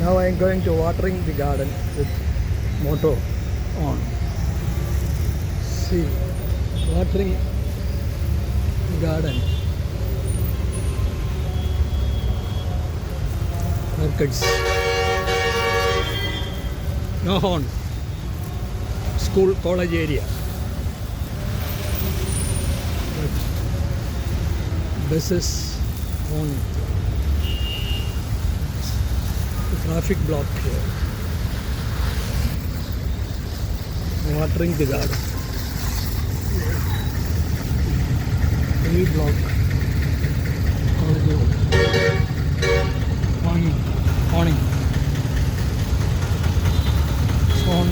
Now I am going to watering the garden with motor on. See, watering the garden. Orchids. No horn. School, college area. But buses on. The traffic block here. Watering the garden. Heavy block. College road. Awning. Phone.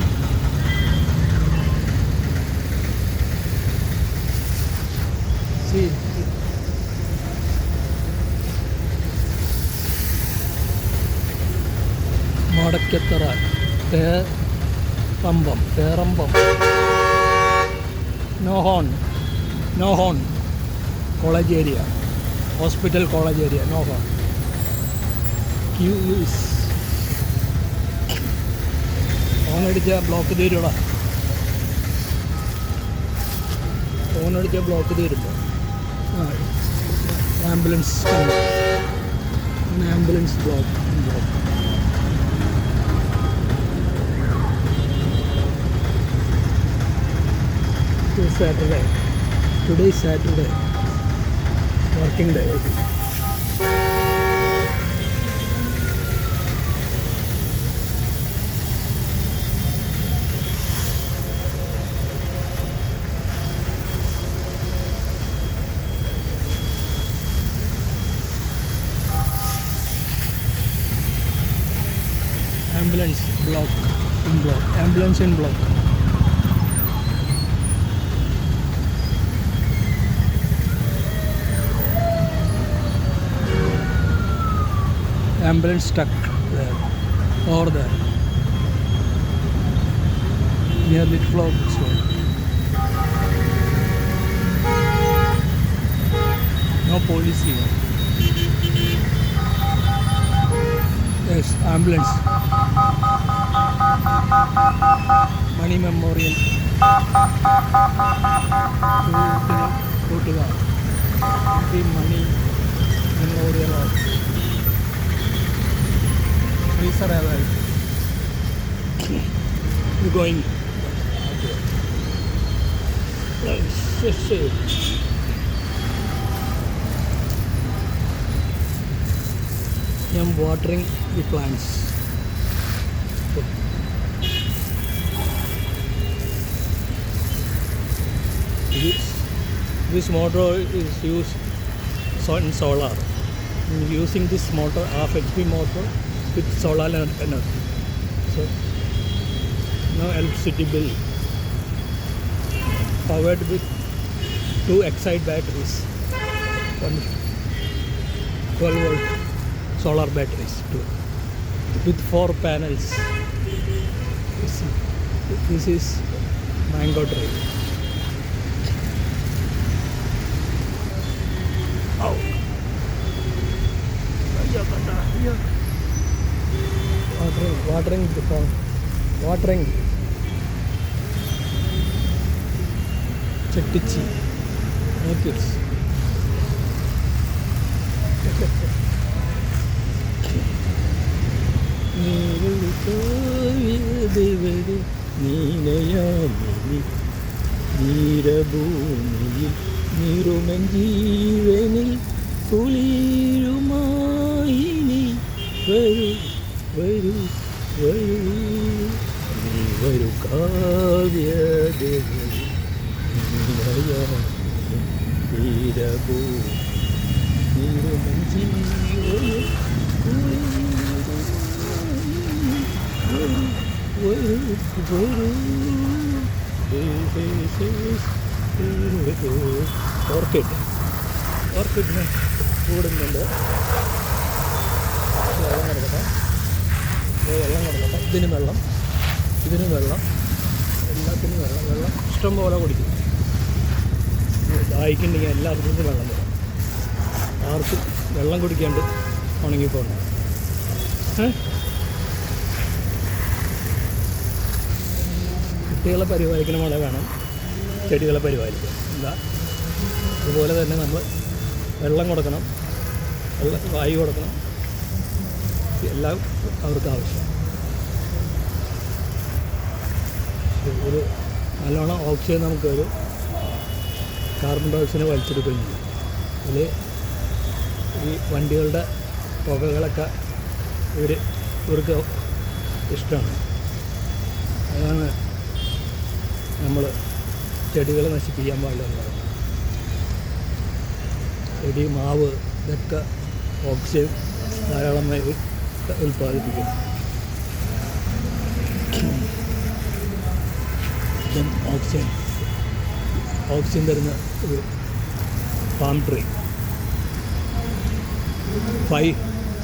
See. Madakyathara. Terambam. No horn. College area. Hospital college area. No horn. Queues. ഫോണടിച്ച block തീരുടാ. ഫോണടിച്ച block തീരുമ്പോൾ ambulance block. Saturday. Today is Saturday. Working day. Ambulance in block. Ambulance stuck there, over there, near Little Flower Bookstore. No police here. Yes, ambulance. Money Memorial. Money Memorial. These are all. We're going. I am watering the plants. This motor is used in solar. Using this motor, half HP motor with solar energy. So no electricity bill. Powered with 2 Exide batteries. 12-volt solar batteries too. With 4 panels. This is mango tree. Oh. Watering the pond. Watering. Chettichi. Orchids. നീരഭൂമിയിൽ നീരുമെഞ്ചീവനിൽ കുളിരുമായി നീ വരൂ നീ വരൂ കാവ്യദേവി നീരഭൂമി നീരുമെഞ്ചീവനിൽ ഓർക്കിഡിന് കൂടുന്നുണ്ട്. വെള്ളം കൊടുക്കട്ടെ. ഇതിനും വെള്ളം, എല്ലാത്തിനും വെള്ളം ഇഷ്ടം പോലെ കുടിക്കും. ദാഹിക്കുന്നുണ്ടെങ്കിൽ എല്ലാവർക്കും വെള്ളം തരാം. ആർക്കും വെള്ളം കുടിക്കാണ്ട് ഉണങ്ങിപ്പോകണം. കുട്ടികളെ പരിപാലിക്കണ പോലെ വേണം ചെടികളെ പരിപാലിക്കാൻ. എന്താ അതുപോലെ തന്നെ നമ്മൾ വെള്ളം കൊടുക്കണം, വായു കൊടുക്കണം, എല്ലാം അവർക്ക് ആവശ്യം. ഒരു നല്ലോണം ഓക്സിജൻ നമുക്കൊരു കാർബൺ ഡൈ ഓക്സൈഡ് വലിച്ചെടുക്കുകയും ചെയ്യും. അതിൽ ഈ വണ്ടികളുടെ പുകകളൊക്കെ ഇവർക്ക് ഇഷ്ടമാണ്. അതാണ് നമ്മൾ ചെടികളെ നശിപ്പിക്കാൻ പാടില്ല. ചെടി, മാവ് ഇതൊക്കെ ഓക്സിജൻ ധാരാളമായി ഉൽപ്പാദിപ്പിക്കും. ഓക്സിജൻ തരുന്ന ഒരു palm tree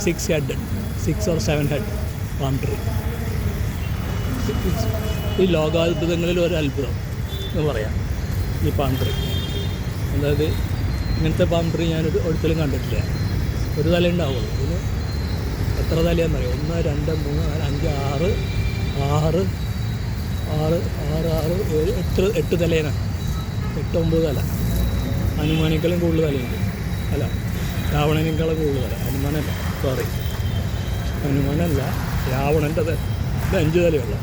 6 or 7 head palm tree. ഈ ലോകാത്ഭുതങ്ങളിൽ ഒരു അത്ഭുതം എന്ന് പറയാം ഈ പാം ട്രീ. അതായത് ഇങ്ങനത്തെ പാം ട്രീ ഞാൻ ഒരിക്കലും കണ്ടിട്ടില്ല. ഒരു തല ഉണ്ടാവുള്ളൂ. ഇതിന് എത്ര തലയാണെന്നറിയാം? 1, 2, 3, 4, 5, 6, 8 തലേനാണ്. 8-9 തല. ഹനുമാനേക്കാളും കൂടുതൽ തലയുണ്ട്. അല്ല, രാവണനേക്കാളും കൂടുതൽ തല. ഹനുമാനല്ല, രാവണൻ്റെ ഇത് 5 തലയുള്ള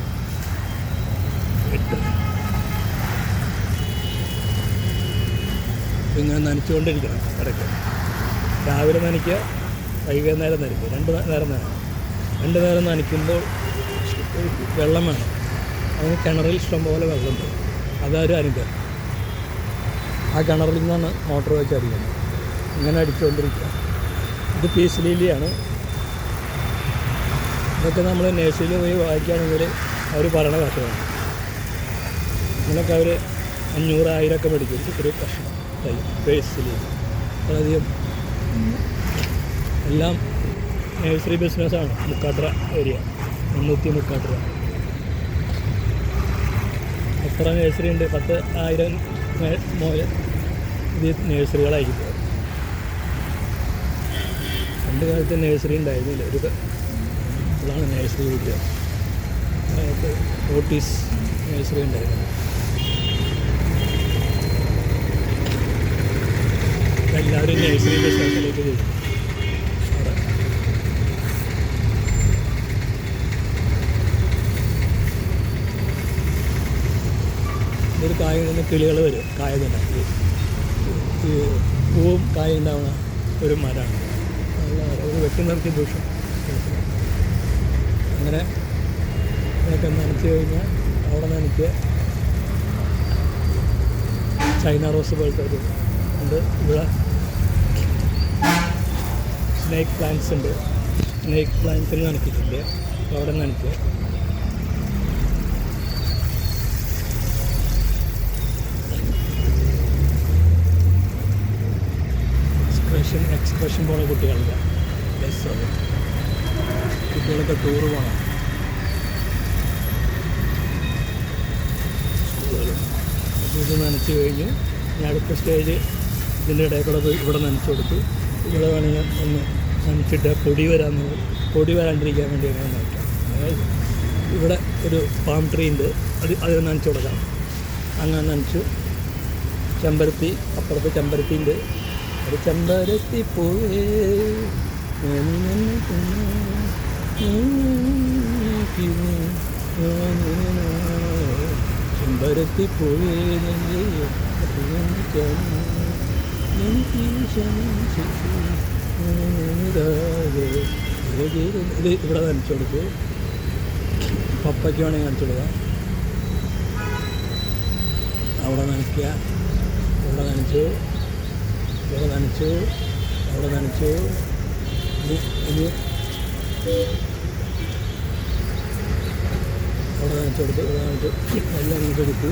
8. ഇങ്ങനെ നനച്ചുകൊണ്ടിരിക്കണം ഇടയ്ക്ക്. രാവിലെ നനയ്ക്കുക, വൈകുന്നേരം നനയ്ക്കുക. 2 നേരം നനയ്ക്കുക. 2 നേരം നനയ്ക്കുമ്പോൾ വെള്ളം വേണം. അതിന് കിണറിൽ ഇഷ്ടംപോലെ വെള്ളമുണ്ട്. അതൊരു അനുഗ്രഹം. ആ കിണറിൽ നിന്നാണ് മോട്ടോർ വെച്ച് അടിക്കുന്നത്. ഇങ്ങനെ അടിച്ചുകൊണ്ടിരിക്കുക. ഇത് പീസ് ലില്ലിയാണ്. ഇതൊക്കെ നമ്മൾ നഴ്സറിയിൽ പോയി വായിക്കുകയാണെങ്കിൽ അവർ പറയണ കഷ്ടമാണ്. അങ്ങനെയൊക്കെ അവർ 500-1000 ഒക്കെ മേടിക്കും ഒരു കഷ്ണം തൈ പീസ് ലില്ലി. വളരെയധികം എല്ലാം നഴ്സറി ബിസിനസ്സാണ്. മുക്കാട്ടുറ ഏരിയ, 300 മുക്കാട്ടുറ. എത്ര നഴ്സറി ഉണ്ട്? 10,000 മുതൽ ഇത് നഴ്സറികളായിരിക്കും. പണ്ട് കാലത്ത് നഴ്സറി ഉണ്ടായിരുന്നില്ല. ഇതാണ് നഴ്സറി കിട്ടുക. ഓട്ടീസ് നഴ്സറി ഉണ്ടായിരുന്നു. എല്ലാവരും നഴ്സറി ബിസിനസ്സിലേക്ക് ചെയ്യും. ഒരു കായ നിന്ന് കിളികൾ വരും. കായ തന്നെ ഈ പൂവും കായ ഉണ്ടാവുന്ന ഒരു മരമാണ്. ഒരു വെട്ടി നിർത്തി ദൂഷം. അങ്ങനെ ഇതൊക്കെ നനച്ച് കഴിഞ്ഞാൽ അവിടെ നനയ്ക്ക് ചൈന റോസ് പോലത്തെ ഒരു ഉണ്ട്. ഇവിടെ സ്നേക്ക് പ്ലാന്റ്സ് ഉണ്ട്. സ്നേക്ക് പ്ലാന്റ്സിന് നനയ്ക്കിട്ടില്ല. അപ്പോൾ അവിടെ നനയ്ക്കുക. എക്സ്കർഷൻ പോണ കുട്ടികളുടെ കുട്ടികളൊക്കെ ടൂറ് പോകണം. ഇത് നനച്ച് കഴിഞ്ഞു. ഞാൻ അടുത്ത സ്റ്റേജ് ഇതിൻ്റെ ഇടയിൽ കൂടെ പോയി ഇവിടെ നനച്ച് കൊടുത്തു. ഇവിടെ വേണമെങ്കിൽ ഒന്ന് നനച്ചിട്ട് പൊടി വരാണ്ടിരിക്കാൻ വേണ്ടി അങ്ങനെ നനയ്ക്കാം. അതായത് ഇവിടെ ഒരു പാം ട്രീ ഉണ്ട്. അത് നനച്ച് കൊടുക്കാം. അങ്ങനെ നനച്ചു. ചെമ്പരത്തി, അപ്പുറത്ത് ചെമ്പരത്തി ഉണ്ട്. ഒരു ചെമ്പരത്തി പൂവേ ചെമ്പരത്തി പൂവേ ഇത് ഇവിടെ നനച്ചു കൊടുക്കും. പപ്പയ്ക്ക് വേണമെങ്കിൽ നനച്ചു കൊടുക്കാം. അവിടെ നനയ്ക്കുക. ഇവിടെ നനച്ചു, ഇവിടെ നനച്ചു, അവിടെ നനച്ചു. ഇത് അവിടെ നനച്ചു കൊടുത്തു. ഇവിടെ നനച്ചു, എല്ലാം നനച്ചെടുത്തു.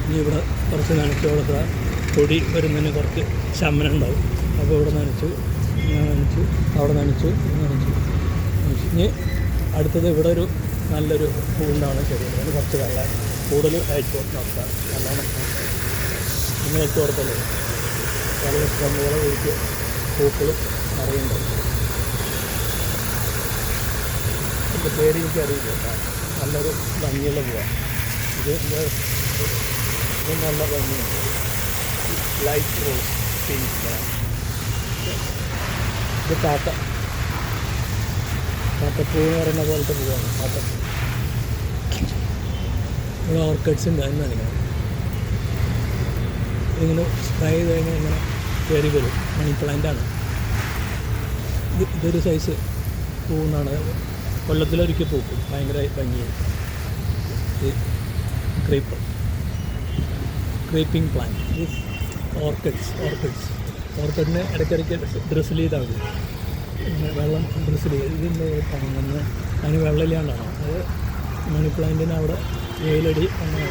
ഇനി ഇവിടെ കുറച്ച് നനച്ചു കൊടുക്കുക. പൊടി വരുന്നതിന് കുറച്ച് ശമനം ഉണ്ടാവും. അപ്പോൾ ഇവിടെ നനച്ചു, ഇങ്ങനെ നനച്ചു, അവിടെ നനച്ചു, നനച്ചു. ഇനി അടുത്തത് ഇവിടെ ഒരു നല്ലൊരു പൂണ്ടാണ്. ശരി, അതിന് കുറച്ച് വെള്ളം കൂടുതൽ അയച്ചു നോക്കാം. നല്ലോണം ഇങ്ങനെ വെച്ച് കൊടുത്തല്ലേ വളരെ ഇഷ്ടംപോലെ കുറിച്ച് പൂക്കളും നിറയുണ്ടാവും. എൻ്റെ പേര് എനിക്ക് അറിയില്ല. നല്ലൊരു ഭംഗിയുള്ള പൂവാണ്. ഇത് നല്ല ഭംഗിയുണ്ട്. Light rose pink. ഇത് കാട്ടപ്പൂ എന്ന് പറയുന്ന പോലത്തെ പൂവാണ് കാട്ടപ്പൂ. ഇവിടെ ഓർക്കിഡ്സിൻ്റെ എന്നാണ് ഇങ്ങനെ സ്പ്രേ ചെയ്ത് കഴിഞ്ഞാൽ ഇങ്ങനെ കയറി വരും. മണി പ്ലാന്റാണ്. ഇതൊരു സൈസ് പൂന്നാണ്. കൊല്ലത്തിലൊരിക്കൽ പൂക്കും. ഭയങ്കര ഭംഗിയായി. Creeping plant. ഇത് ഓർക്കിഡിനെ ഇടയ്ക്കിടയ്ക്ക് ഡ്രിസിൽ ചെയ്താൽ മതി. വെള്ളം ഡ്രിസിൽ ചെയ്ത് ഇതിൻ്റെ കാണുന്ന അതിന് വെള്ളമില്ലാണ്ടാണ്. അത് മണി പ്ലാന്റിന് അവിടെ വെയിലടി അങ്ങനെ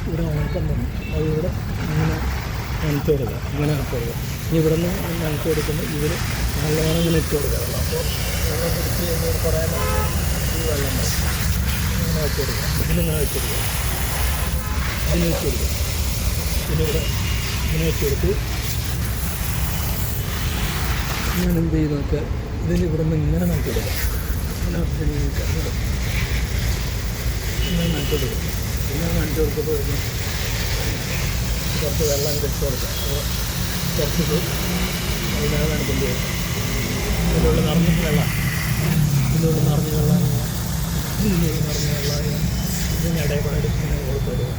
ഇവിടെ ഉണക്കം തന്നെ. അതിവിടെ ഇങ്ങനെ നനച്ചു കൊടുക്കുക. ഇങ്ങനെ നനച്ചു കൊടുക്കുക. ഇനി ഇവിടെ നിന്ന് നനച്ചു കൊടുക്കുമ്പോൾ ഇവർ നല്ലോണം ഇങ്ങനെ ഇട്ട് കൊടുക്കുക. വെള്ളം അപ്പോൾ വെള്ളം പിടിച്ച് കഴിഞ്ഞാൽ കുറേ ഈ വെള്ളം ഉണ്ടാവും. ഇങ്ങനെ വെച്ച് കൊടുക്കുക. ഇതിലിങ്ങനെ വെച്ച് കൊടുക്കുക. ഇതിന് വെച്ച് കൊടുക്കുക. പിന്നെ ഇവിടെ ഇങ്ങനെ വെച്ച് കൊടുത്ത് ഞാൻ എന്ത് ചെയ്ത് നോക്കുക. ഇതിന് ഇവിടെ നിന്ന് ഇങ്ങനെ നനച്ചു കൊടുക്കുക. ഇങ്ങനെ ഇങ്ങനെ നനച്ചു കൊടുക്കുക. ഇങ്ങനെ നനച്ചു കൊടുക്കുമ്പോൾ കുറച്ച് വെള്ളം വെച്ച് കൊടുക്കുക. അപ്പോൾ കുറച്ചിട്ട് അതിനകം നനയ്ക്കേണ്ടി വരും. ഇതിലുള്ള നിറഞ്ഞിട്ട് വെള്ളം ഇതിലുള്ള നിറഞ്ഞ വെള്ളം നിറഞ്ഞ വെള്ളം ഇതിന് ഇടയിൽ കൂടെ ഇങ്ങനെ കൊടുക്കുക.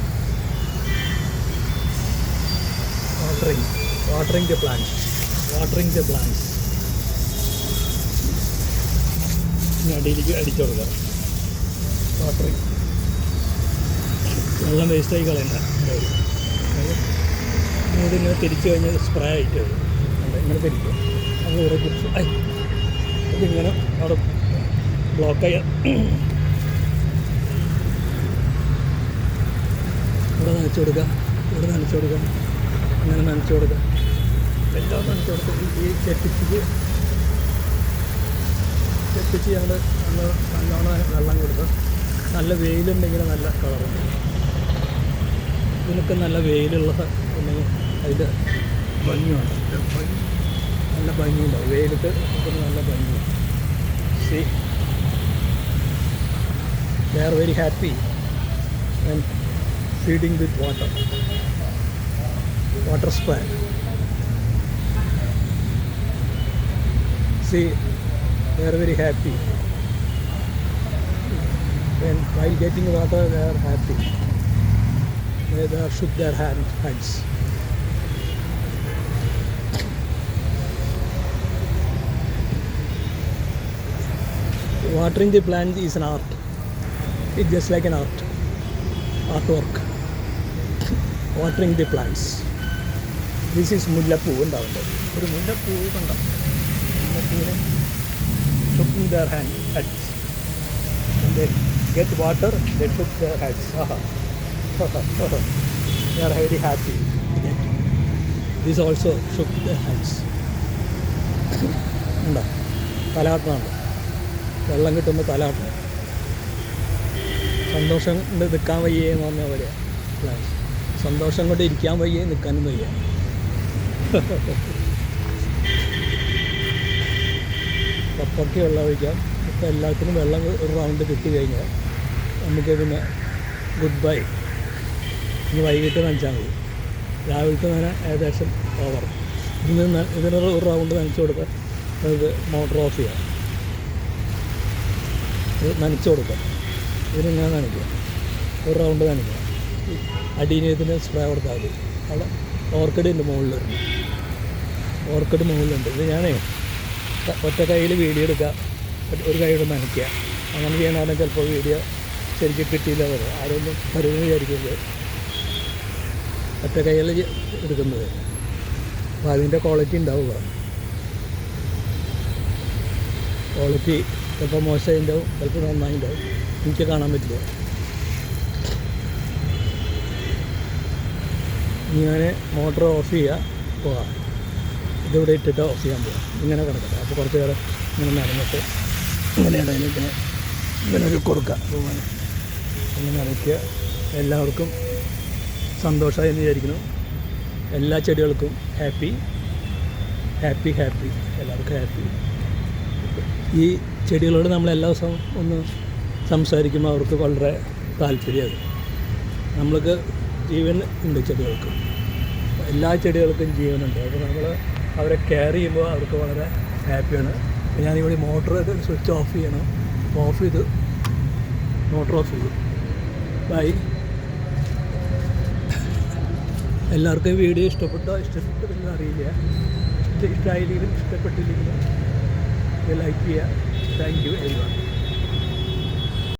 വാട്ടറിങ് ദ പ്ലാന്റ്സ് ഇനി അടിയിലേക്ക് അടിച്ചു കൊടുക്കുക. വാട്ടറിങ് വെള്ളം വേസ്റ്റായി കളയണ്ട. ഇതിങ്ങനെ തിരിച്ചു കഴിഞ്ഞാൽ സ്പ്രേ ആയിട്ട് വരും. ഇങ്ങനെ തിരിക്കും. അപ്പോൾ ഇവിടെ കുറിച്ച് ഇതിങ്ങനെ അവിടെ ബ്ലോക്കായി ഇവിടെ നനച്ചു കൊടുക്കുക. അങ്ങനെ നനച്ചു കൊടുക്കുക. എല്ലാം നനച്ചു കൊടുക്കുക. ഈ ചെപ്പിച്ച് ഞങ്ങൾ നല്ലോണം വെള്ളം കൊടുക്കുക. നല്ല വെയിലുണ്ടെങ്കിൽ നല്ല കളറുണ്ട്. ഇതിനൊക്കെ നല്ല വെയിലുള്ള ഉണ്ടെങ്കിൽ അതിൻ്റെ ഭംഗിയുണ്ട്. നല്ല ഭംഗിയുണ്ടാവും. വെയിലിട്ട് നമുക്ക് നല്ല ഭംഗിയുണ്ട്. C they are very happy when feeding with water spray. See, they are very happy when while getting water. They are happy. They have shook their hands. Watering the plant is an art. It's just like an artwork. Watering the plants. This is മുല്ലപ്പൂ ഉണ്ടാവുന്നത്. ഒരു മുല്ലപ്പൂ കണ്ടാവും. മുല്ലപ്പൂവിനെ ഷുക്കിങ് their heads. When they get water, they shook their heads. They are very happy. This also shook their heads. ഉണ്ടോ? തലാട്ടമാണ്. വെള്ളം കിട്ടുമ്പോൾ തലാട്ടണം. സന്തോഷം കൊണ്ട് നിൽക്കാൻ വയ്യേ എന്ന് പറഞ്ഞ പോലെ. സന്തോഷം കൊണ്ട് ഇരിക്കാൻ വയ്യേ, നിൽക്കാനും വയ്യ. കപ്പയ്ക്ക് വെള്ളം ഒഴിക്കാം. ഇപ്പോൾ എല്ലാത്തിനും വെള്ളം ഒരു റൗണ്ട് കിട്ടി കഴിഞ്ഞാൽ നമുക്ക് പിന്നെ ഗുഡ് ബൈ. ഇനി വൈകിട്ട് നനച്ചാൽ മതി. രാവിലത്തെ നന ഏകദേശം ഓവർ. ഇതിനൊരു റൗണ്ട് നനച്ചു കൊടുക്കുക. അത് മോട്ടർ ഓഫ് ചെയ്യാം. ഇത് നനച്ചു കൊടുക്കുക. ഇതിനിങ്ങനെ നനയ്ക്കുക. ഒരു റൗണ്ട് നനയ്ക്കുക. അടിയിനത്തിന് സ്പ്രേ കൊടുത്താൽ മതി. അവിടെ ഓർക്കിഡിൻ്റെ മുകളിലുണ്ട്. ഇത് ഞാനേ ഒറ്റ കയ്യിൽ വീഡിയോ എടുക്കുക, ഒരു കൈയോട് നനയ്ക്കുക. അങ്ങനെ ചെയ്യണമെങ്കിൽ ചിലപ്പോൾ വീഡിയോ ശരിക്കും കിട്ടിയില്ല വരും. ആരൊന്നും വരുമെന്ന് വിചാരിക്കുന്നത് ഒറ്റ കൈയിൽ എടുക്കുന്നത്. അപ്പോൾ അതിൻ്റെ ക്വാളിറ്റി ഉണ്ടാവുക. ക്വാളിറ്റി ചിലപ്പോൾ മോശമായി ഉണ്ടാവും, ചിലപ്പോൾ നന്നായി ഉണ്ടാവും. എനിക്ക് കാണാൻ പറ്റില്ല. ഞാൻ മോട്ടർ ഓഫ് ചെയ്യുക, പോകാം. ഇതിവിടെ ഇട്ടിട്ട് ഓഫ് ചെയ്യാൻ പോകാം. ഇങ്ങനെ കിടക്കട്ടെ. അപ്പോൾ കുറച്ച് നേരം ഇങ്ങനെ നനഞ്ഞിട്ട് ഇങ്ങനെയാണ് ഇങ്ങനെ ഒരു കൊടുക്കുക. ഇങ്ങനെ നനയ്ക്കുക. എല്ലാവർക്കും സന്തോഷമായി എന്ന് വിചാരിക്കുന്നു. എല്ലാ ചെടികൾക്കും ഹാപ്പി. എല്ലാവർക്കും ഹാപ്പി. ഈ ചെടികളോട് നമ്മൾ എല്ലാ ദിവസവും ഒന്ന് സംസാരിക്കുമ്പോൾ അവർക്ക് വളരെ താല്പര്യമാകും. നമ്മൾക്ക് ജീവൻ ഉണ്ട് ചെടികൾക്ക്. എല്ലാ ചെടികൾക്കും ജീവനുണ്ട്. അപ്പോൾ നമ്മൾ അവരെ കെയർ ചെയ്യുമ്പോൾ അവർക്ക് വളരെ ഹാപ്പിയാണ്. ഞാനിവിടെ മോട്ടർ സ്വിച്ച് ഓഫ് ചെയ്യണം. ഓഫ് ചെയ്ത് മോട്ടർ ഓഫ് ചെയ്തു. ബൈ. എല്ലാവർക്കും വീഡിയോ ഇഷ്ടപ്പെട്ടില്ലെന്ന് അറിയില്ല. ഇഷ്ടമായില്ലെങ്കിലും ഇഷ്ടപ്പെട്ടില്ലെങ്കിലും ലൈക്ക് ചെയ്യുക. Thank you everyone.